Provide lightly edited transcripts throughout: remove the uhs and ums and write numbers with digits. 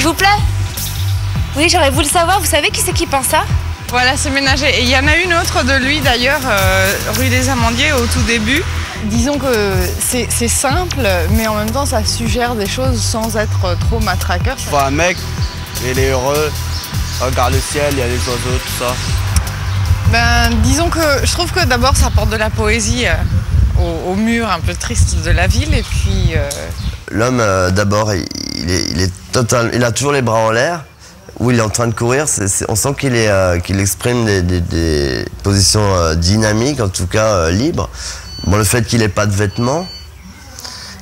vous plaît? Oui, j'aurais voulu savoir, vous savez qui c'est qui peint ça? Voilà, c'est Ménager. Et il y en a une autre de lui d'ailleurs, rue des Amandiers au tout début. Disons que c'est simple, mais en même temps ça suggère des choses sans être trop matraqueur. Je vois un mec, il est heureux, regarde le ciel, il y a les oiseaux, tout ça. Ben, disons que je trouve que d'abord ça apporte de la poésie au mur un peu triste de la ville. Et puis l'homme, d'abord, il a toujours les bras en l'air, où il est en train de courir. On sent qu'il exprime des positions dynamiques, en tout cas libres. Bon, le fait qu'il n'ait pas de vêtements,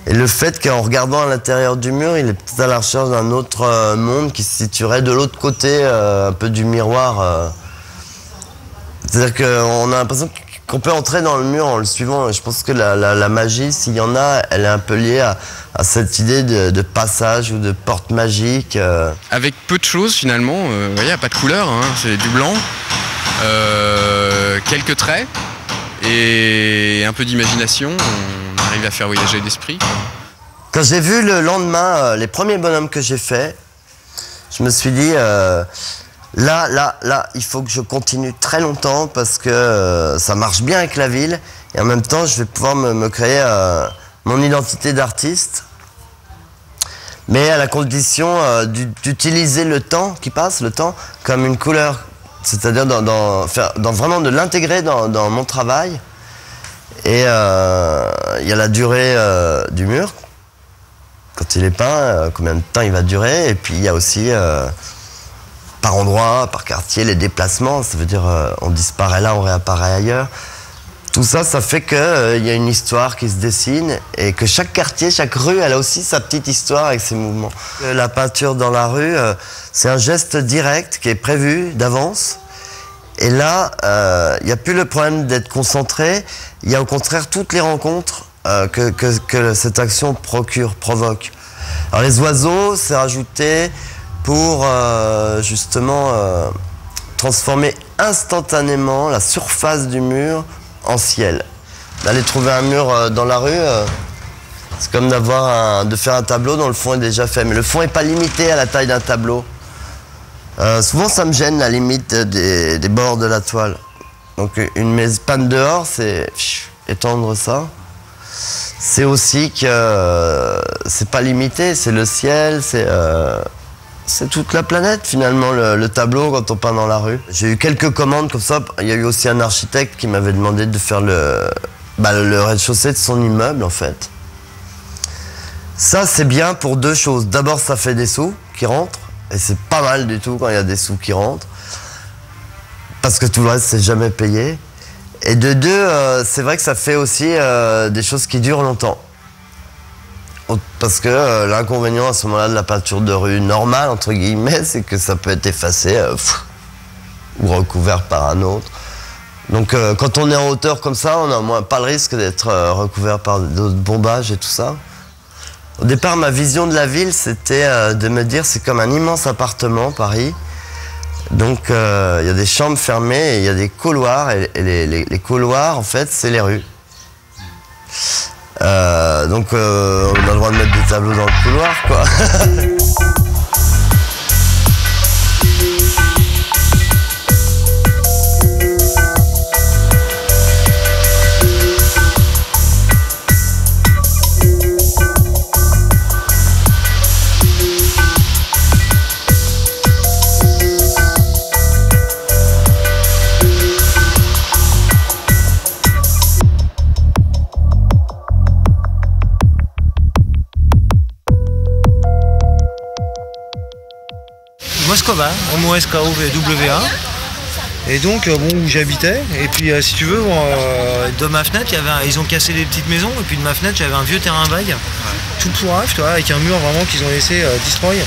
et le fait qu'en regardant à l'intérieur du mur, il est peut-être à la recherche d'un autre monde qui se situerait de l'autre côté, un peu du miroir. C'est-à-dire qu'on a l'impression qu'on peut entrer dans le mur en le suivant. Je pense que la magie, s'il y en a, elle est un peu liée à cette idée de passage ou de porte magique. Avec peu de choses finalement, vous voyez, il n'y a pas de couleur, hein, c'est du blanc, quelques traits et un peu d'imagination, on arrive à faire voyager l'esprit. Quand j'ai vu le lendemain les premiers bonhommes que j'ai faits, je me suis dit... Là, il faut que je continue très longtemps parce que ça marche bien avec la ville et en même temps, je vais pouvoir me créer mon identité d'artiste, mais à la condition d'utiliser le temps qui passe, le temps, comme une couleur, c'est-à-dire vraiment de l'intégrer dans mon travail. Et il y a la durée du mur, quand il est peint, combien de temps il va durer, et puis il y a aussi... par endroit, par quartier, les déplacements, ça veut dire on disparaît là, on réapparaît ailleurs. Tout ça, ça fait qu'il y a une histoire qui se dessine et que chaque quartier, chaque rue, elle a aussi sa petite histoire avec ses mouvements. La peinture dans la rue, c'est un geste direct qui est prévu d'avance. Et là, il n'y a plus le problème d'être concentré, il y a au contraire toutes les rencontres que cette action provoque. Alors les oiseaux, c'est rajouté pour justement transformer instantanément la surface du mur en ciel. D'aller trouver un mur dans la rue, c'est comme de faire un tableau dont le fond est déjà fait. Mais le fond n'est pas limité à la taille d'un tableau. Souvent, ça me gêne la limite des bords de la toile. Donc une panne dehors, c'est étendre ça. C'est aussi que c'est pas limité, c'est le ciel, c'est toute la planète finalement, le tableau quand on peint dans la rue. J'ai eu quelques commandes comme ça. Il y a eu aussi un architecte qui m'avait demandé de faire le rez-de-chaussée de son immeuble en fait. Ça c'est bien pour deux choses. D'abord ça fait des sous qui rentrent, et c'est pas mal du tout quand il y a des sous qui rentrent. Parce que tout le reste c'est jamais payé. Et de deux, c'est vrai que ça fait aussi des choses qui durent longtemps. Parce que l'inconvénient à ce moment-là de la peinture de rue normale, entre guillemets, c'est que ça peut être effacé ou recouvert par un autre. Donc quand on est en hauteur comme ça, on n'a pas le risque d'être recouvert par d'autres bombages et tout ça. Au départ, ma vision de la ville, c'était de me dire c'est comme un immense appartement, Paris. Donc il y a des chambres fermées et il y a des couloirs. Et les couloirs, en fait, c'est les rues. Donc on a le droit de mettre des tableaux dans le couloir, quoi. Moscova, MOSKOVA. Et donc, bon, où j'habitais. Et puis, si tu veux, de ma fenêtre, ils ont cassé des petites maisons. Et puis, de ma fenêtre, j'avais un vieux terrain vague, tout pourrave, tu vois, avec un mur vraiment qu'ils ont laissé destroy. Et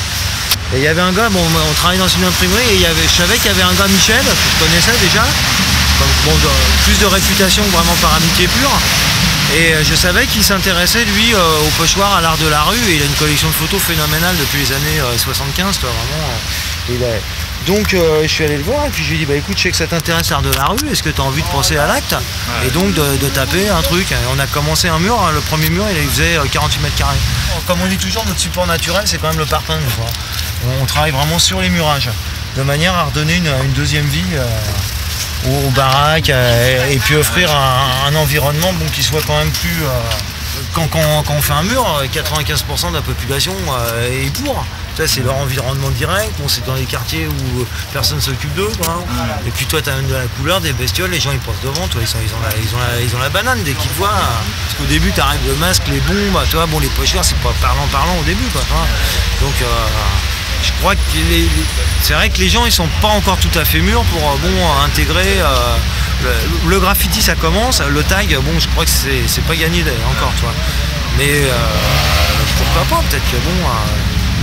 il y avait un gars, bon, on travaillait dans une imprimerie, et je savais qu'il y avait un gars, Michel, que je connaissais déjà. Bon, plus de réputation que vraiment par amitié pure. Et je savais qu'il s'intéressait, lui, au pochoir, à l'art de la rue. Et il a une collection de photos phénoménale depuis les années 75, toi, vraiment. Donc je suis allé le voir et puis je lui ai dit, bah écoute, je sais que ça t'intéresse l'art de la rue, est-ce que tu as envie de passer à l'acte? Et donc de taper un truc. Et on a commencé un mur, le premier mur il faisait 48 mètres carrés. Comme on dit toujours, notre support naturel c'est quand même le parpaing. On travaille vraiment sur les murages, de manière à redonner une deuxième vie aux baraques et puis offrir un environnement qui soit quand même plus... Quand on fait un mur, 95% de la population est pour. C'est leur environnement direct, c'est dans les quartiers où personne ne s'occupe d'eux. Et puis toi, tu as de la couleur, des bestioles, les gens ils passent devant, toi, ils ont la banane dès qu'ils te voient. Parce qu'au début, tu arrives le masque, les bombes, les pocheurs, c'est pas parlant au début. Donc je crois que c'est vrai que les gens ils sont pas encore tout à fait mûrs pour intégrer le graffiti, ça commence, le tag, je crois que c'est pas gagné encore, toi. Mais pourquoi pas, peut-être que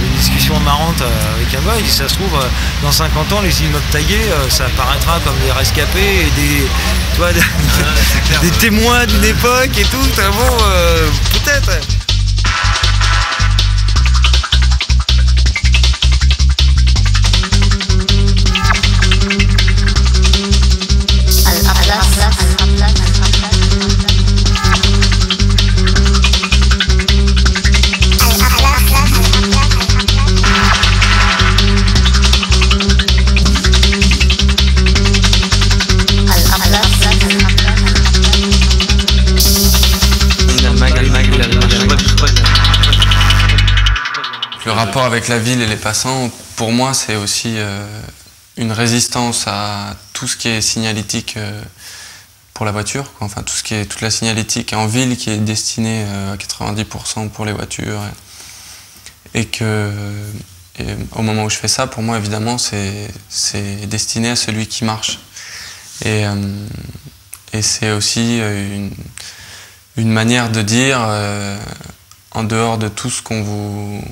une discussion marrante avec un gars, si ça se trouve dans 50 ans les immeubles tagués ça apparaîtra comme des rescapés et des témoins d'une époque et tout, peut-être. Le rapport avec la ville et les passants, pour moi, c'est aussi une résistance à tout ce qui est signalétique pour la voiture, quoi. Enfin, toute la signalétique en ville qui est destinée à 90% pour les voitures. Et au moment où je fais ça, pour moi, évidemment, c'est destiné à celui qui marche. Et c'est aussi une manière de dire, en dehors de tout ce qu'on vous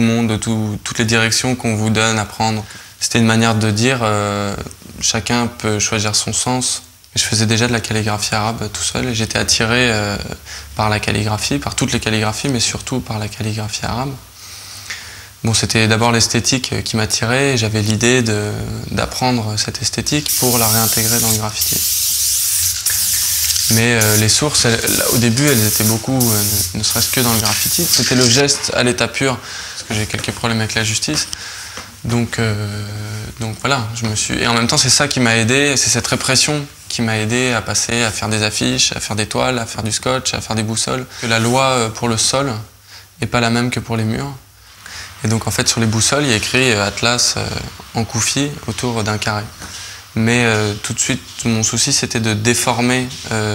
montre, de toutes les directions qu'on vous donne à prendre. C'était une manière de dire chacun peut choisir son sens. Je faisais déjà de la calligraphie arabe tout seul et j'étais attiré par la calligraphie, par toutes les calligraphies, mais surtout par la calligraphie arabe. C'était d'abord l'esthétique qui m'attirait et j'avais l'idée d'apprendre cette esthétique pour la réintégrer dans le graffiti. Mais les sources, au début, elles étaient beaucoup, ne serait-ce que dans le graffiti. C'était le geste à l'état pur, parce que j'ai quelques problèmes avec la justice. Donc voilà, et en même temps, c'est ça qui m'a aidé, c'est cette répression qui m'a aidé à passer, à faire des affiches, à faire des toiles, à faire du scotch, à faire des boussoles. Que la loi pour le sol n'est pas la même que pour les murs. Et donc en fait, sur les boussoles, il y a écrit Atlas en koufi autour d'un carré. Mais tout de suite, mon souci, c'était de déformer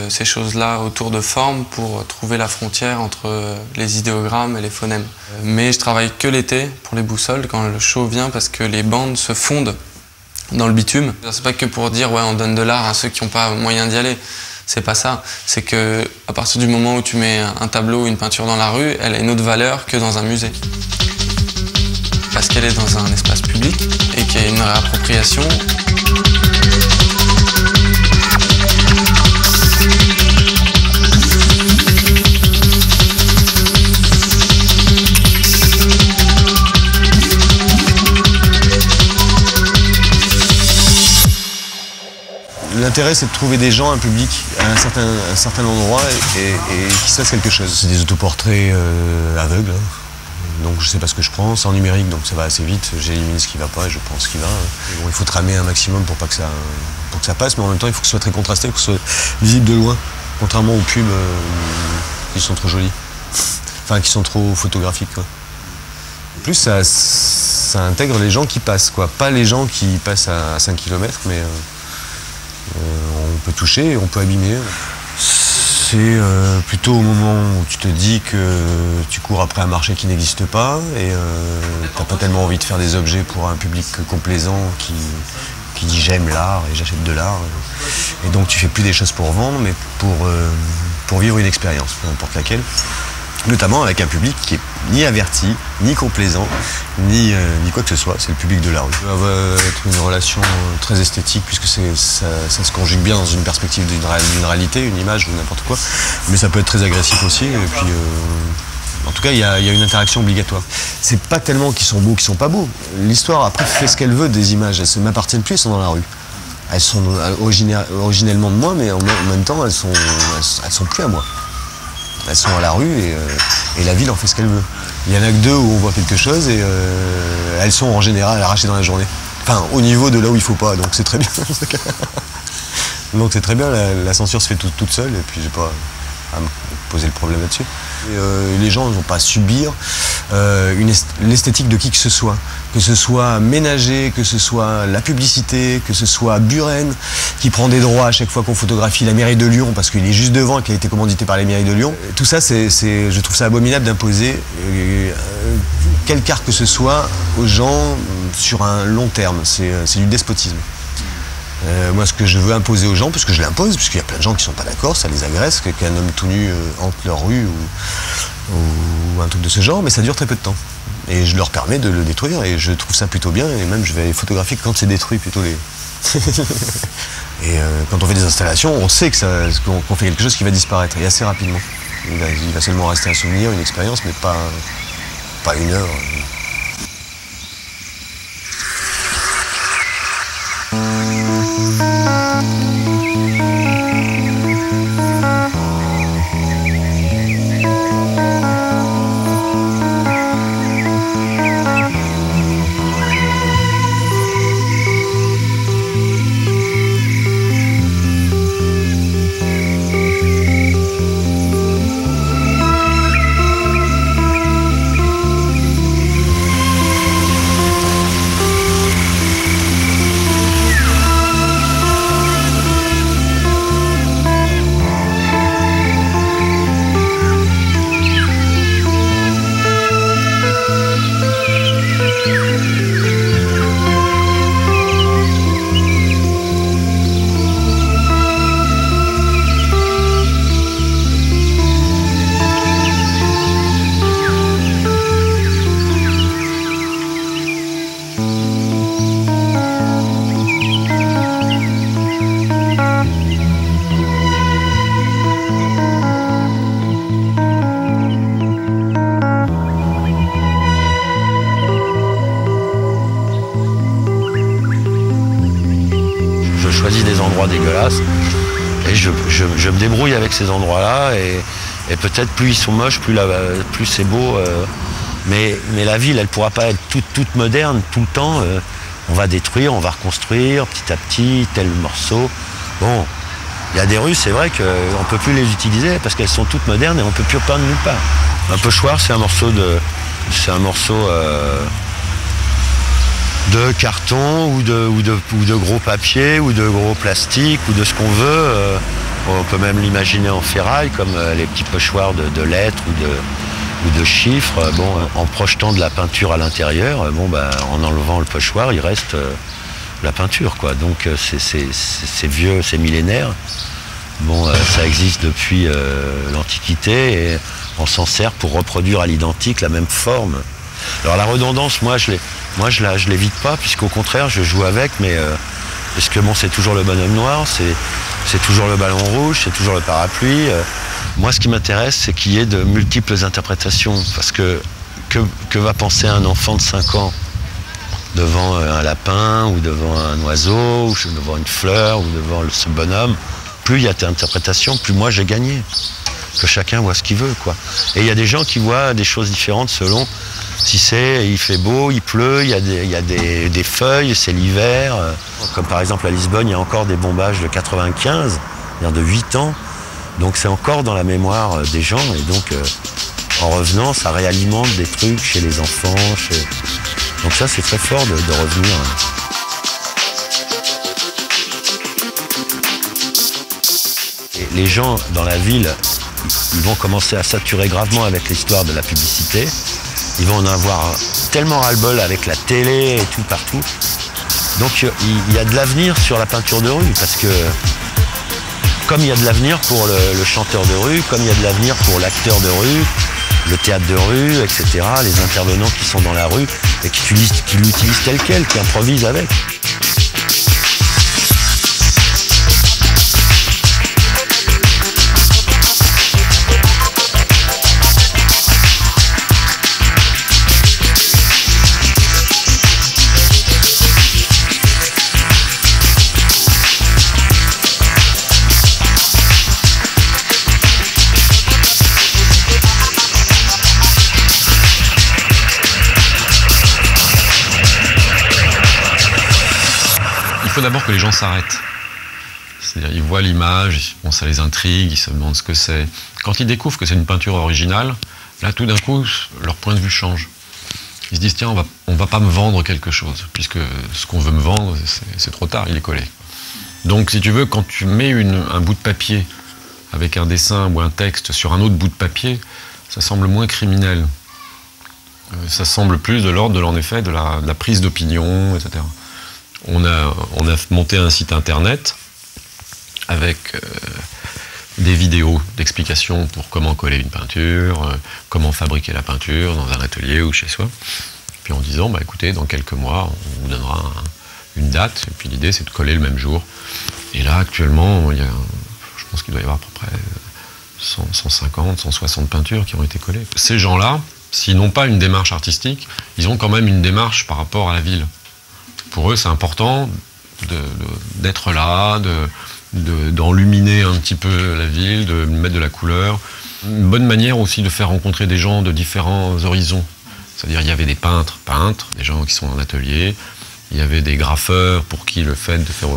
ces choses-là autour de formes pour trouver la frontière entre les idéogrammes et les phonèmes. Mais je travaille que l'été pour les boussoles, quand le chaud vient, parce que les bandes se fondent dans le bitume. C'est pas que pour dire, ouais, on donne de l'art à ceux qui n'ont pas moyen d'y aller. C'est pas ça. C'est que à partir du moment où tu mets un tableau ou une peinture dans la rue, elle a une autre valeur que dans un musée. Parce qu'elle est dans un espace public et qu'il y a une réappropriation. L'intérêt, c'est de trouver des gens, un public, à un certain endroit et qui se fasse quelque chose. C'est des autoportraits aveugles, donc je sais pas ce que je prends, c'est en numérique, donc ça va assez vite. J'élimine ce qui va pas et je prends ce qui va. Bon, il faut tramer un maximum pour que ça passe, mais en même temps, il faut que ce soit très contrasté, que ce soit visible de loin, contrairement aux pubs qui sont trop jolies, enfin qui sont trop photographiques, quoi. En plus, ça intègre les gens qui passent, quoi. Pas les gens qui passent à 5 km, mais on peut toucher, on peut abîmer. C'est plutôt au moment où tu te dis que tu cours après un marché qui n'existe pas et t'as pas tellement envie de faire des objets pour un public complaisant qui dit j'aime l'art et j'achète de l'art. Et donc tu fais plus des choses pour vendre, mais pour vivre une expérience, peu importe laquelle. Notamment avec un public qui est ni averti, ni complaisant, ni quoi que ce soit, c'est le public de la rue. Ça va être une relation très esthétique puisque ça se conjugue bien dans une perspective d'une réalité, une image ou n'importe quoi, mais ça peut être très agressif aussi, et puis en tout cas il y a une interaction obligatoire. C'est pas tellement qu'ils sont beaux, qu'ils sont pas beaux, l'histoire après fait ce qu'elle veut des images, elles ne m'appartiennent plus, elles sont dans la rue. Elles sont originellement de moi, mais en même temps elles sont plus à moi. Elles sont à la rue et la ville en fait ce qu'elle veut. Il y en a que 2 où on voit quelque chose et elles sont en général arrachées dans la journée. Enfin, au niveau de là où il faut pas, donc c'est très bien. Donc c'est très bien, la censure se fait toute seule et puis j'ai pas à me poser le problème là-dessus. Les gens ne vont pas subir l'esthétique de qui que ce soit Ménager, que ce soit la publicité, que ce soit Buren, qui prend des droits à chaque fois qu'on photographie la mairie de Lyon, parce qu'il est juste devant et qu'il a été commandité par les mairies de Lyon. Tout ça, je trouve ça abominable d'imposer quelle carte que ce soit aux gens sur un long terme. C'est du despotisme. Moi, ce que je veux imposer aux gens, parce que je l'impose, puisqu'il y a plein de gens qui ne sont pas d'accord, ça les agresse, qu'un homme tout nu hante leur rue ou un truc de ce genre, mais ça dure très peu de temps. Et je leur permets de le détruire, et je trouve ça plutôt bien, et même je vais les photographier quand c'est détruit, plutôt les... Et quand on fait des installations, on sait qu'on fait quelque chose qui va disparaître, et assez rapidement. Il va seulement rester un souvenir, une expérience, mais pas une œuvre. Dégueulasses et je me débrouille avec ces endroits-là et peut-être plus ils sont moches, plus c'est beau. Mais la ville, elle ne pourra pas être toute moderne tout le temps. On va détruire, on va reconstruire petit à petit tel morceau. Bon, il y a des rues, c'est vrai qu'on ne peut plus les utiliser parce qu'elles sont toutes modernes et on ne peut plus peindre nulle part. Un pochoir, c'est un morceau de carton ou de gros papier ou de gros plastique ou de ce qu'on veut. On peut même l'imaginer en ferraille comme les petits pochoirs de lettres ou de chiffres. Bon, en projetant de la peinture à l'intérieur, en enlevant le pochoir, il reste la peinture, quoi. Donc c'est vieux, c'est millénaire. Bon, ça existe depuis l'Antiquité et on s'en sert pour reproduire à l'identique la même forme. Alors la redondance, moi je l'évite pas, puisqu'au contraire je joue avec, mais parce que bon, c'est toujours le bonhomme noir, c'est toujours le ballon rouge, c'est toujours le parapluie. Moi ce qui m'intéresse, c'est qu'il y ait de multiples interprétations, parce que va penser un enfant de 5 ans devant un lapin, ou devant un oiseau, ou devant une fleur, ou devant ce bonhomme. Plus il y a d'interprétations, plus moi j'ai gagné. Que chacun voit ce qu'il veut, quoi. Et il y a des gens qui voient des choses différentes selon si il fait beau, il pleut, il y a des feuilles, c'est l'hiver. Comme par exemple à Lisbonne, il y a encore des bombages de 95, c'est-à-dire de 8 ans. Donc c'est encore dans la mémoire des gens. Et donc en revenant, ça réalimente des trucs chez les enfants. Donc ça, c'est très fort de revenir. Et les gens dans la ville, ils vont commencer à saturer gravement avec l'histoire de la publicité. Ils vont en avoir tellement ras-le-bol avec la télé et tout partout. Donc il y a de l'avenir sur la peinture de rue, parce que comme il y a de l'avenir pour le chanteur de rue, comme il y a de l'avenir pour l'acteur de rue, le théâtre de rue, etc., les intervenants qui sont dans la rue et qui l'utilisent tel quel, qui improvisent avec. faut d'abord que les gens s'arrêtent. C'est-à-dire, ils voient l'image, bon, ça les intrigue, ils se demandent ce que c'est. Quand ils découvrent que c'est une peinture originale, là, tout d'un coup, leur point de vue change. Ils se disent, tiens, on va pas me vendre quelque chose, puisque ce qu'on veut me vendre, c'est trop tard, il est collé. Donc, si tu veux, quand tu mets un bout de papier avec un dessin ou un texte sur un autre bout de papier, ça semble moins criminel. Ça semble plus de l'ordre, en effet, de la prise d'opinion, etc. On a monté un site internet avec des vidéos d'explications pour comment coller une peinture, comment fabriquer la peinture dans un atelier ou chez soi. Puis en disant, bah, écoutez, dans quelques mois, on vous donnera une date, et puis l'idée c'est de coller le même jour. Et là, actuellement, je pense qu'il doit y avoir à peu près 150, 160 peintures qui ont été collées. Ces gens-là, s'ils n'ont pas une démarche artistique, ils ont quand même une démarche par rapport à la ville. Pour eux, c'est important d'être là, d'enluminer un petit peu la ville, de mettre de la couleur. Une bonne manière aussi de faire rencontrer des gens de différents horizons. C'est-à-dire il y avait des peintres, des gens qui sont en atelier, il y avait des graffeurs pour qui le fait de faire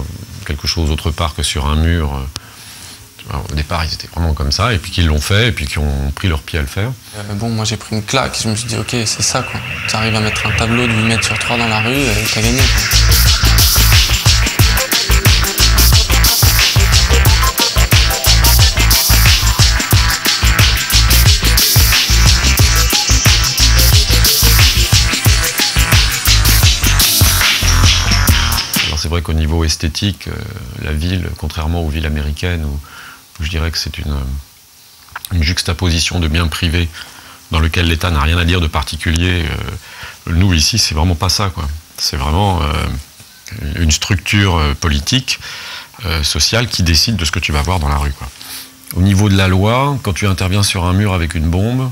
quelque chose autre part que sur un mur, au départ ils étaient vraiment comme ça, et puis qui l'ont fait, et puis qui ont pris leur pied à le faire. Bon, moi j'ai pris une claque, je me suis dit ok, c'est ça quoi. Tu arrives à mettre un tableau de 8 mètres sur 3 dans la rue, t'as gagné quoi. C'est vrai qu'au niveau esthétique, la ville, contrairement aux villes américaines, où je dirais que c'est une juxtaposition de biens privés dans lequel l'État n'a rien à dire de particulier, nous ici, c'est vraiment pas ça, quoi. C'est vraiment une structure politique, sociale, qui décide de ce que tu vas voir dans la rue, quoi. Au niveau de la loi, quand tu interviens sur un mur avec une bombe,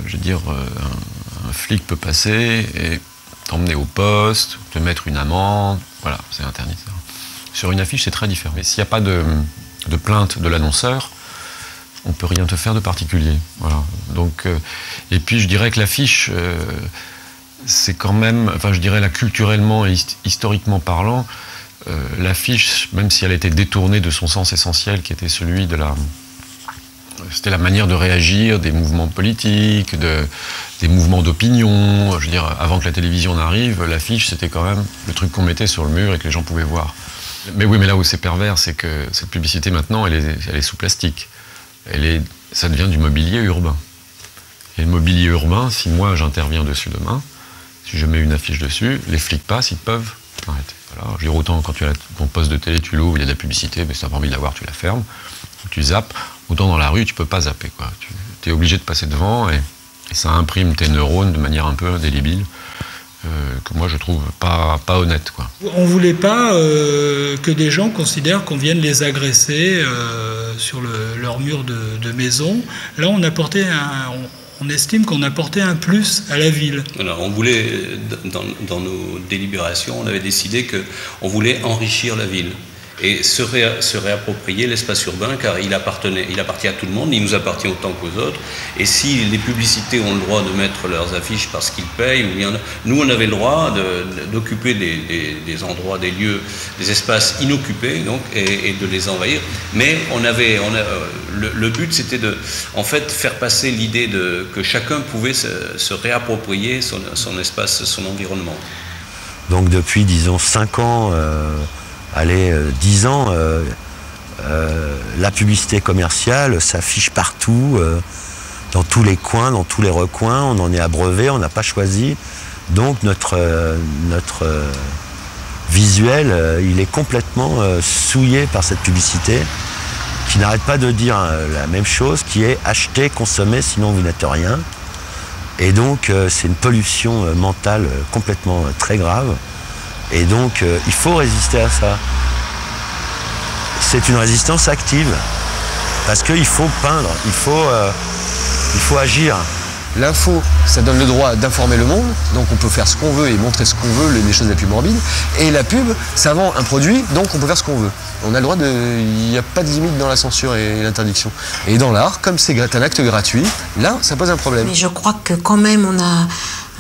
je veux dire, un flic peut passer et t'emmener au poste, te mettre une amende, voilà, c'est interdit. Sur une affiche, c'est très différent. Mais s'il n'y a pas de plainte de l'annonceur, on ne peut rien te faire de particulier. Voilà. Donc, et puis je dirais que l'affiche, c'est quand même, enfin je dirais là, culturellement et historiquement parlant, l'affiche, même si elle a été détournée de son sens essentiel, qui était celui de c'était la manière de réagir des mouvements politiques, des mouvements d'opinion. Je veux dire, avant que la télévision n'arrive, l'affiche, c'était quand même le truc qu'on mettait sur le mur et que les gens pouvaient voir. Mais oui, mais là où c'est pervers, c'est que cette publicité, maintenant, elle est sous plastique. Ça devient du mobilier urbain. Et le mobilier urbain, si moi j'interviens dessus demain, si je mets une affiche dessus, les flics passent, ils peuvent arrêter. Voilà. Je veux dire, autant quand tu as ton poste de télé, tu l'ouvres, il y a de la publicité, mais si tu n'as pas envie de la voir, tu la fermes, tu zappes. Autant dans la rue, tu peux pas zapper, quoi. Tu es obligé de passer devant et ça imprime tes neurones de manière un peu indélébile, que moi je trouve pas honnête, quoi. On voulait pas que des gens considèrent qu'on vienne les agresser sur leur mur de maison. Là, on estime qu'on apportait un plus à la ville. Alors, on voulait, dans nos délibérations, on avait décidé qu'on voulait enrichir la ville et se réapproprier l'espace urbain, car il appartient à tout le monde, il nous appartient autant qu'aux autres. Et si les publicités ont le droit de mettre leurs affiches parce qu'ils payent, nous on avait le droit d'occuper des endroits, des lieux, des espaces inoccupés, donc, et de les envahir. Mais le but, c'était de, en fait, faire passer l'idée que chacun pouvait se réapproprier son espace, son environnement. Donc depuis, disons, 5 ans, 10 ans, la publicité commerciale s'affiche partout, dans tous les coins, dans tous les recoins. On en est abreuvé, on n'a pas choisi. Donc notre visuel, il est complètement souillé par cette publicité qui n'arrête pas de dire la même chose, qui est acheter, consommer, sinon vous n'êtes rien. Et donc c'est une pollution mentale complètement très grave. Et donc, il faut résister à ça. C'est une résistance active, parce qu'il faut peindre, il faut agir. L'info, ça donne le droit d'informer le monde, donc on peut faire ce qu'on veut et montrer ce qu'on veut, les choses les plus morbides. Et la pub, ça vend un produit, donc on peut faire ce qu'on veut. On a le droit il n'y a pas de limite dans la censure et l'interdiction. Et dans l'art, comme c'est un acte gratuit, là, ça pose un problème. Mais je crois que quand même, on a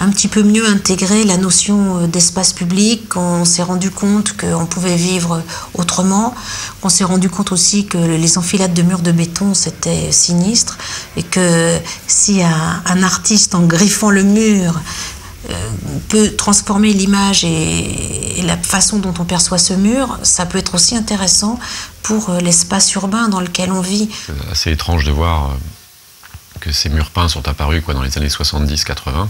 un petit peu mieux intégré la notion d'espace public, qu'on s'est rendu compte qu'on pouvait vivre autrement, qu'on s'est rendu compte aussi que les enfilades de murs de béton, c'était sinistre, et que si un artiste, en griffant le mur, peut transformer l'image et la façon dont on perçoit ce mur, ça peut être aussi intéressant pour l'espace urbain dans lequel on vit. C'est assez étrange de voir que ces murs peints sont apparus dans les années 70-80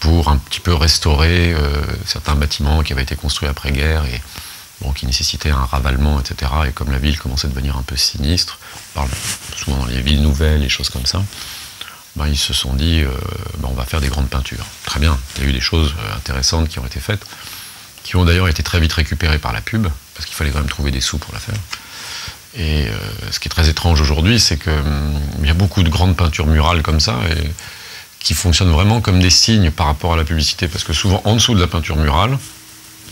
pour un petit peu restaurer certains bâtiments qui avaient été construits après-guerre et qui nécessitaient un ravalement, etc. Et comme la ville commençait à devenir un peu sinistre, souvent dans les villes nouvelles et choses comme ça, ils se sont dit on va faire des grandes peintures. Très bien, il y a eu des choses intéressantes qui ont été faites, qui ont d'ailleurs été très vite récupérées par la pub, parce qu'il fallait quand même trouver des sous pour la faire. Et ce qui est très étrange aujourd'hui, c'est qu'il y a beaucoup de grandes peintures murales comme ça, et qui fonctionnent vraiment comme des signes par rapport à la publicité, parce que souvent en dessous de la peinture murale,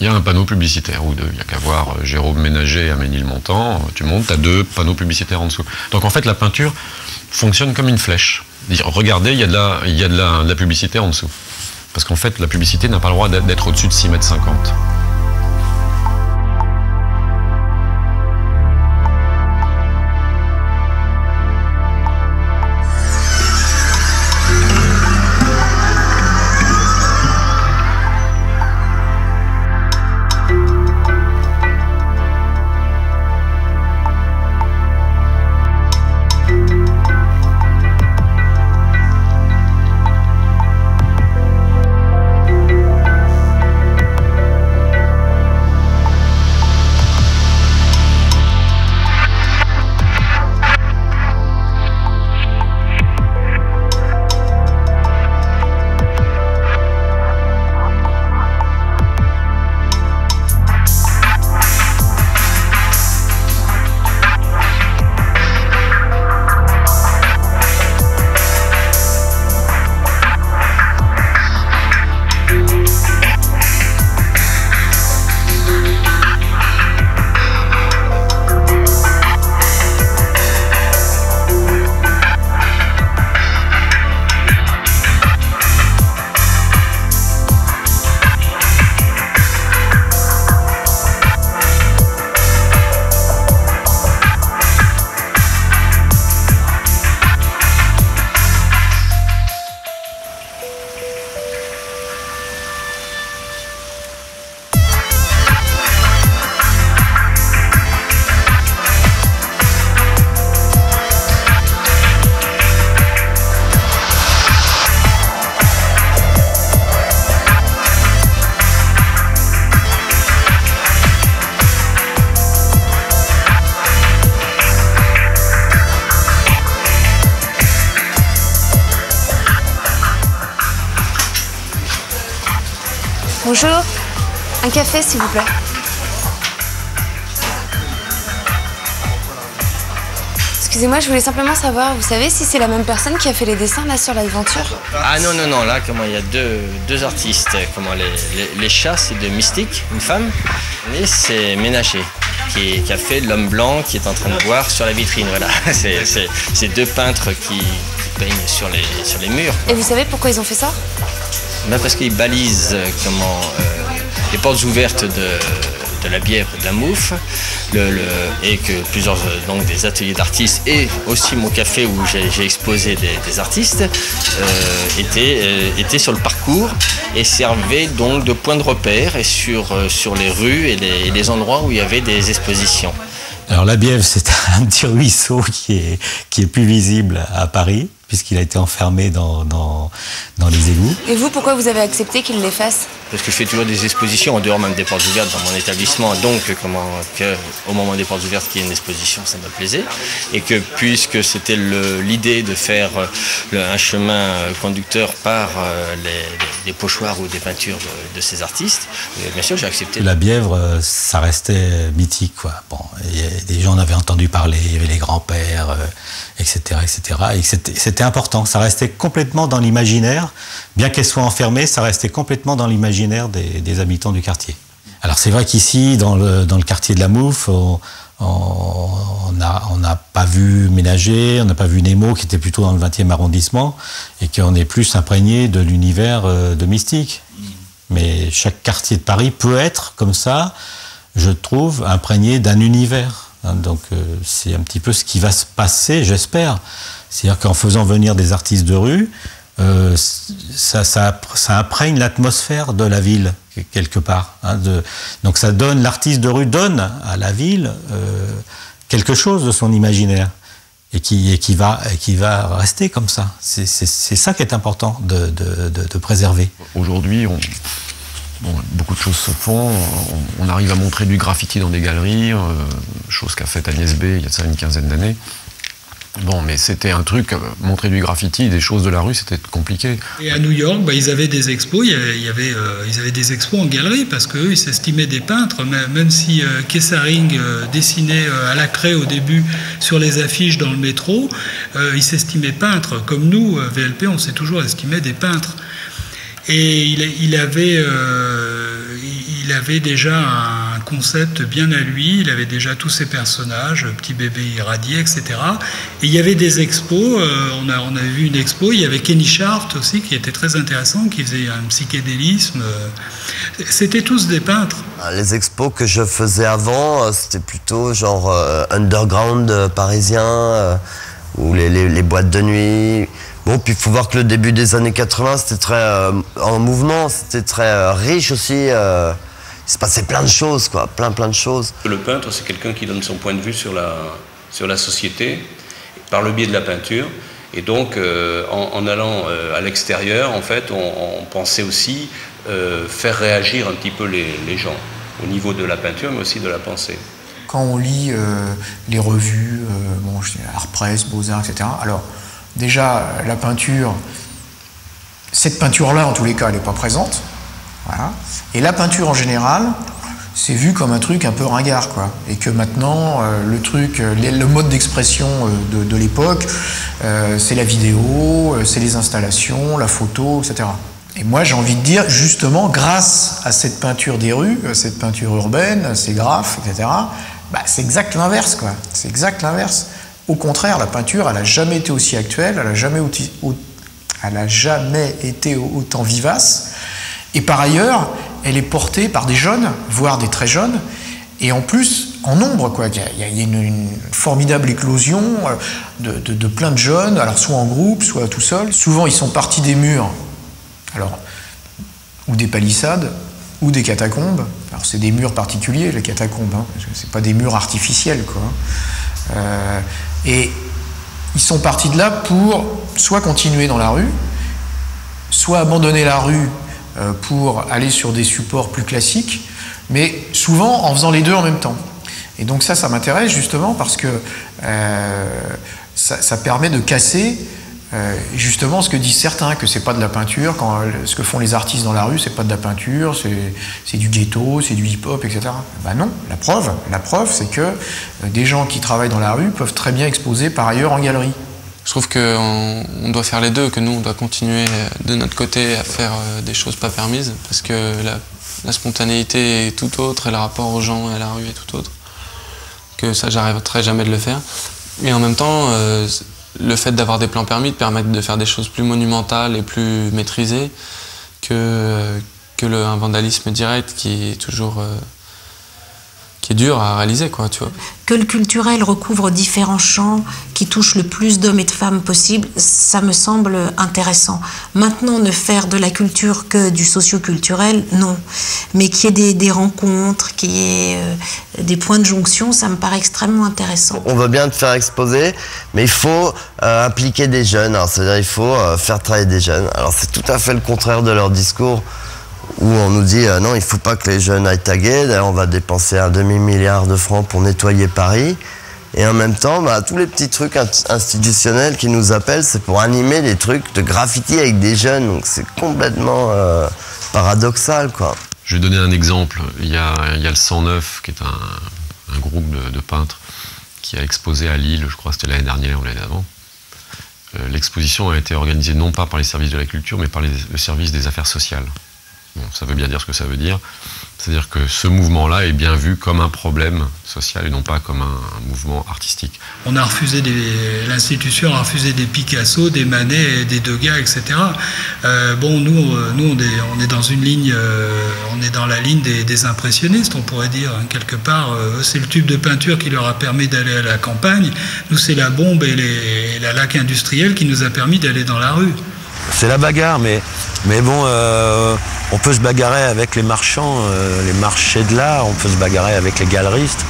il y a un panneau publicitaire ou deux. Il n'y a qu'à voir Jérôme Ménager à Ménilmontant, tu montes, tu as 2 panneaux publicitaires en dessous. Donc en fait, la peinture fonctionne comme une flèche. Regardez, il y a de la publicité en dessous. Parce qu'en fait, la publicité n'a pas le droit d'être au-dessus de 6,50 m. Bonjour, un café s'il vous plaît. Excusez-moi, je voulais simplement savoir, vous savez si c'est la même personne qui a fait les dessins là sur l'aventure? Ah non, non, non, là il y a deux artistes. Les chats, c'est de Mystique, une femme, et c'est Ménager, qui a fait l'homme blanc qui est en train de boire sur la vitrine. Voilà, c'est 2 peintres qui peignent sur les murs. Et vous savez pourquoi ils ont fait ça? Parce qu'ils balisent les portes ouvertes de la bière et de la mouffe, et que plusieurs des ateliers d'artistes et aussi mon café où j'ai exposé des artistes étaient sur le parcours et servaient donc de point de repère et sur les rues et les endroits où il y avait des expositions. Alors la Bièvre, c'est un petit ruisseau qui est plus visible à Paris, puisqu'il a été enfermé dans les égouts. Et vous, pourquoi vous avez accepté qu'il les fasse? Parce que je fais toujours des expositions en dehors même des portes ouvertes dans mon établissement, donc au moment des portes ouvertes qu'il y ait une exposition, ça me plaisait. Et que puisque c'était l'idée de faire un chemin conducteur par des pochoirs ou des peintures de ces artistes, bien sûr j'ai accepté. La Bièvre, ça restait mythique, quoi. Bon, des gens en avaient entendu parler, il y avait les grands-pères, etc., etc. Et c'était important, ça restait complètement dans l'imaginaire. Bien qu'elle soit enfermée, ça restait complètement dans l'imaginaire des habitants du quartier. Alors c'est vrai qu'ici, dans le quartier de la Mouffe, on n'a pas vu Ménager, on n'a pas vu Nemo, qui était plutôt dans le 20e arrondissement, et qu'on est plus imprégné de l'univers de Mystique. Mais chaque quartier de Paris peut être comme ça, je trouve, imprégné d'un univers. Donc c'est un petit peu ce qui va se passer, j'espère. C'est-à-dire qu'en faisant venir des artistes de rue, ça imprègne l'atmosphère de la ville, quelque part. Donc l'artiste de rue donne à la ville quelque chose de son imaginaire et qui va rester comme ça. C'est ça qui est important de préserver. Aujourd'hui, beaucoup de choses se font. On arrive à montrer du graffiti dans des galeries, chose qu'a faite Agnès B il y a de ça une quinzaine d'années. Bon, mais c'était un truc, montrer du graffiti, des choses de la rue, c'était compliqué. Et à New York, ils avaient des expos, ils avaient des expos en galerie, parce qu'eux, ils s'estimaient des peintres, même si Kessaring dessinait à la craie au début sur les affiches dans le métro, ils s'estimaient peintres. Comme nous, VLP, on s'est toujours estimé des peintres. Et il avait déjà un concept bien à lui, il avait déjà tous ses personnages, Petit bébé irradié, etc. Et il y avait des expos, on a vu une expo, il y avait Kenny Sharp aussi, qui était très intéressant, qui faisait un psychédélisme. C'était tous des peintres. Les expos que je faisais avant, c'était plutôt genre underground parisien, ou les boîtes de nuit. Bon, puis il faut voir que le début des années 80, c'était très en mouvement, c'était très riche aussi. Il se passait plein de choses, quoi, plein de choses. Le peintre, c'est quelqu'un qui donne son point de vue sur la société par le biais de la peinture. Et donc, en allant à l'extérieur, en fait, on pensait aussi faire réagir un petit peu les gens, au niveau de la peinture, mais aussi de la pensée. Quand on lit les revues, Art Presse, Beaux-Arts, etc., alors, déjà, la peinture, cette peinture-là, en tous les cas, elle n'est pas présente. Voilà. Et la peinture, en général, c'est vu comme un truc un peu ringard, quoi. Et que maintenant, le mode d'expression de l'époque, c'est la vidéo, c'est les installations, la photo, etc. Et moi, j'ai envie de dire, justement, grâce à cette peinture des rues, cette peinture urbaine, ces graphes, etc., c'est exact l'inverse, quoi. C'est exact l'inverse. Au contraire, la peinture, elle n'a jamais été aussi actuelle, elle n'a jamais été autant vivace. Et par ailleurs, elle est portée par des jeunes, voire des très jeunes, et en plus, en nombre, quoi. Il y a une formidable éclosion de plein de jeunes, alors soit en groupe, soit tout seul. Souvent, ils sont partis des murs, alors, ou des palissades, ou des catacombes. Alors, c'est des murs particuliers, les catacombes, hein, parce que c'est pas des murs artificiels, quoi. Et ils sont partis de là pour soit continuer dans la rue, soit abandonner la rue pour aller sur des supports plus classiques, mais souvent en faisant les deux en même temps. Et donc ça m'intéresse justement parce que ça permet de casser justement ce que disent certains, que c'est pas de la peinture, quand ce que font les artistes dans la rue, c'est pas de la peinture, c'est du ghetto, c'est du hip-hop, etc. Ben non, la preuve, c'est que des gens qui travaillent dans la rue peuvent très bien exposer par ailleurs en galerie. Je trouve qu'on doit faire les deux, que nous, on doit continuer de notre côté à faire des choses pas permises, parce que la spontanéité est tout autre, et le rapport aux gens et à la rue est tout autre. Que ça, j'arriverai jamais de le faire. Et en même temps, le fait d'avoir des plans permis permet de faire des choses plus monumentales et plus maîtrisées que un vandalisme direct qui est toujours... qui est dur à réaliser, quoi, tu vois. Que le culturel recouvre différents champs qui touchent le plus d'hommes et de femmes possible, ça me semble intéressant. Maintenant, ne faire de la culture que du socio-culturel, non. Mais qu'il y ait des rencontres, qu'il y ait des points de jonction, ça me paraît extrêmement intéressant. On veut bien te faire exposer, mais il faut impliquer des jeunes. C'est-à-dire il faut faire travailler des jeunes. Alors c'est tout à fait le contraire de leur discours, où on nous dit non, il ne faut pas que les jeunes aillent taguer, d'ailleurs on va dépenser un demi-milliard de francs pour nettoyer Paris, et en même temps, tous les petits trucs institutionnels qui nous appellent, c'est pour animer des trucs de graffiti avec des jeunes, donc c'est complètement paradoxal, quoi. Je vais donner un exemple, il y a le 109, qui est un groupe de peintres qui a exposé à Lille, je crois que c'était l'année dernière ou l'année d'avant. L'exposition a été organisée non pas par les services de la culture, mais par le service des affaires sociales. Bon, ça veut bien dire ce que ça veut dire. C'est-à-dire que ce mouvement-là est bien vu comme un problème social et non pas comme un mouvement artistique. On a refusé l'institution a refusé des Picasso, des Manet, des Degas, etc. Nous on est dans une ligne, on est dans la ligne des impressionnistes, on pourrait dire, hein, quelque part. C'est le tube de peinture qui leur a permis d'aller à la campagne. Nous, c'est la bombe et la laque industrielle qui nous a permis d'aller dans la rue. C'est la bagarre, mais bon, on peut se bagarrer avec les marchands, les marchés de l'art, on peut se bagarrer avec les galeristes.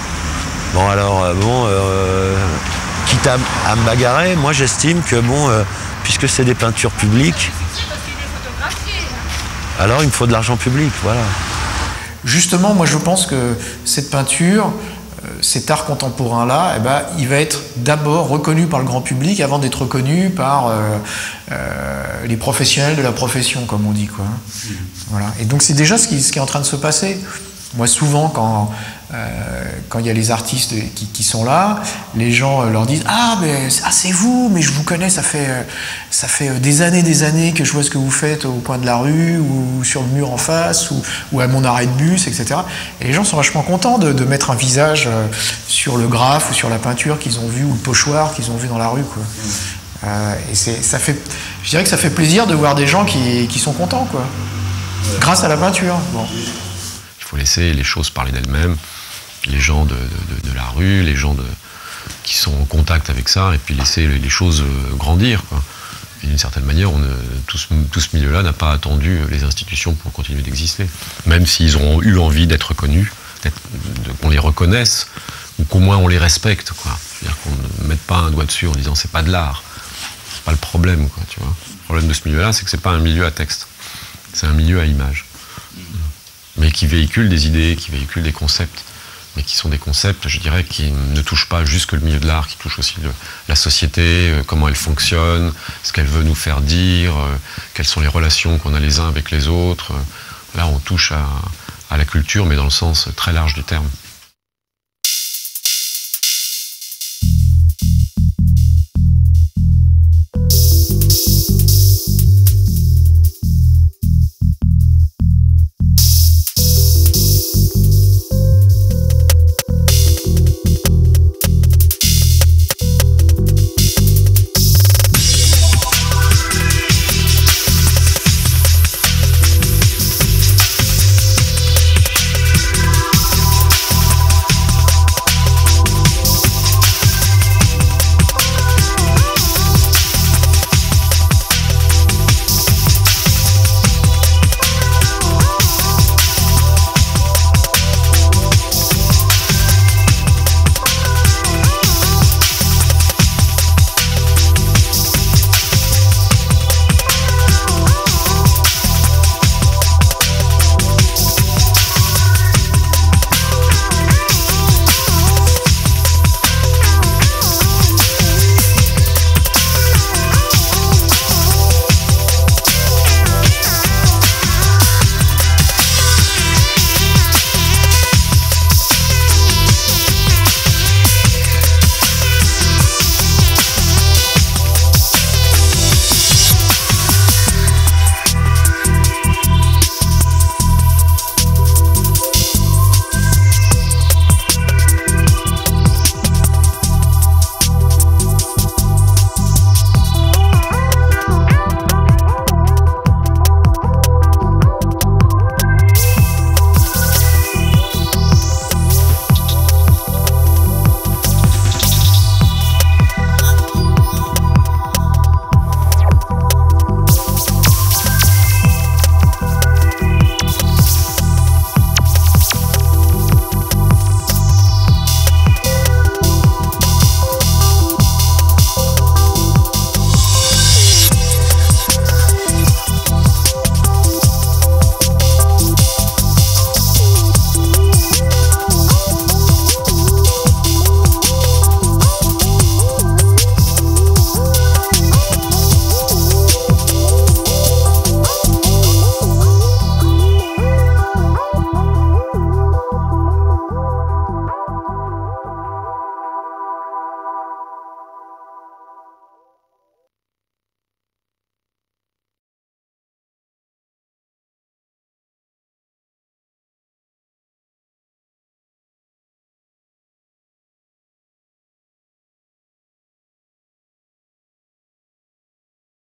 Bon, alors, quitte à me bagarrer, moi j'estime que, puisque c'est des peintures publiques, alors il me faut de l'argent public, voilà. Justement, moi je pense que cette peinture, cet art contemporain-là, il va être d'abord reconnu par le grand public avant d'être reconnu par les professionnels de la profession, comme on dit, quoi. Voilà. Et donc c'est déjà ce qui est en train de se passer. Moi, souvent, quand il y a les artistes qui sont là, les gens leur disent « Ah, c'est vous, mais je vous connais, ça fait des années que je vois ce que vous faites au coin de la rue, ou sur le mur en face, ou à mon arrêt de bus, etc. » Et les gens sont vachement contents de mettre un visage sur le graphe ou sur la peinture qu'ils ont vu, ou le pochoir qu'ils ont vu dans la rue, quoi. Je dirais que ça fait plaisir de voir des gens qui sont contents, quoi, grâce à la peinture. Bon. Il faut laisser les choses parler d'elles-mêmes, les gens de la rue, les gens qui sont en contact avec ça, et puis laisser les choses grandir, quoi. Et d'une certaine manière, tout ce milieu-là n'a pas attendu les institutions pour continuer d'exister. Même s'ils ont eu envie d'être reconnus, qu'on les reconnaisse, ou qu'au moins on les respecte, quoi. C'est-à-dire qu'on ne mette pas un doigt dessus en disant c'est pas de l'art. C'est pas le problème, quoi, tu vois. Le problème de ce milieu-là, c'est que c'est pas un milieu à texte. C'est un milieu à image. Mais qui véhicule des idées, qui véhicule des concepts, mais qui sont des concepts, je dirais, qui ne touchent pas juste que le milieu de l'art, qui touchent aussi la société, comment elle fonctionne, ce qu'elle veut nous faire dire, quelles sont les relations qu'on a les uns avec les autres. Là, on touche à la culture, mais dans le sens très large du terme.